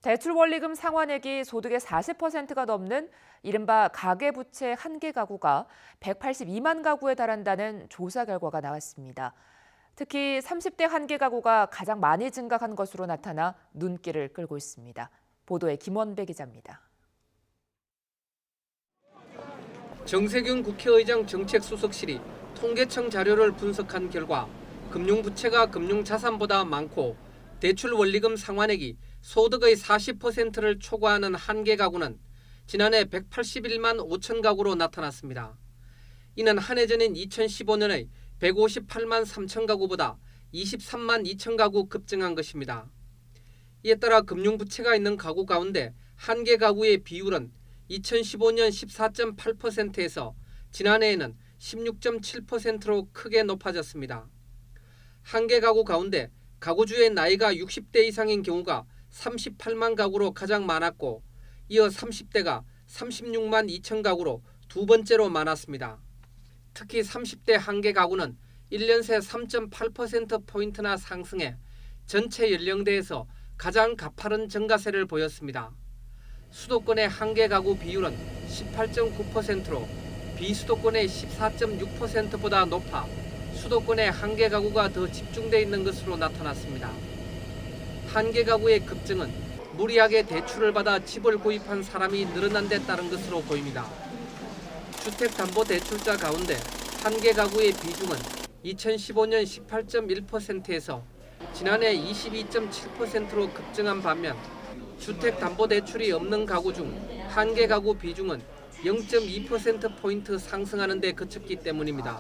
대출 원리금 상환액이 소득의 40%가 넘는 이른바 가계부채 한계 가구가 182만 가구에 달한다는 조사 결과가 나왔습니다. 특히 30대 한계 가구가 가장 많이 증가한 것으로 나타나 눈길을 끌고 있습니다. 보도에 김원배 기자입니다. 정세균 국회의장 정책수석실이 통계청 자료를 분석한 결과 금융부채가 금융자산보다 많고 대출 원리금 상환액이 소득의 40%를 초과하는 한계 가구는 지난해 181만 5천 가구로 나타났습니다. 이는 한 해 전인 2015년의 158만 3천 가구보다 23만 2천 가구 급증한 것입니다. 이에 따라 금융부채가 있는 가구 가운데 한계 가구의 비율은 2015년 14.8%에서 지난해에는 16.7%로 크게 높아졌습니다. 한계 가구 가운데 가구주의 나이가 60대 이상인 경우가 38만 가구로 가장 많았고 이어 30대가 36만 2천 가구로 두 번째로 많았습니다. 특히 30대 한계 가구는 1년 새 3.8%포인트나 상승해 전체 연령대에서 가장 가파른 증가세를 보였습니다. 수도권의 한계 가구 비율은 18.9%로 비수도권의 14.6%보다 높아 수도권의 한계 가구가 더 집중돼 있는 것으로 나타났습니다. 한계 가구의 급증은 무리하게 대출을 받아 집을 구입한 사람이 늘어난 데 따른 것으로 보입니다. 주택담보대출자 가운데 한계 가구의 비중은 2015년 18.1%에서 지난해 22.7%로 급증한 반면 주택담보대출이 없는 가구 중 한계 가구 비중은 0.2%포인트 상승하는 데 그쳤기 때문입니다.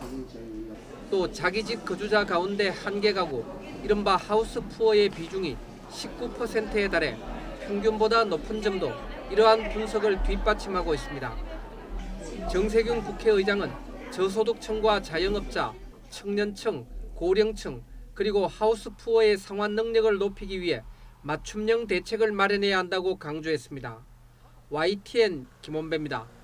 또 자기집 거주자 가운데 한계 가구, 이른바 하우스 푸어의 비중이 19%에 달해 평균보다 높은 점도 이러한 분석을 뒷받침하고 있습니다. 정세균 국회의장은 저소득층과 자영업자, 청년층, 고령층, 그리고 하우스 푸어의 상환 능력을 높이기 위해 맞춤형 대책을 마련해야 한다고 강조했습니다. YTN 김원배입니다.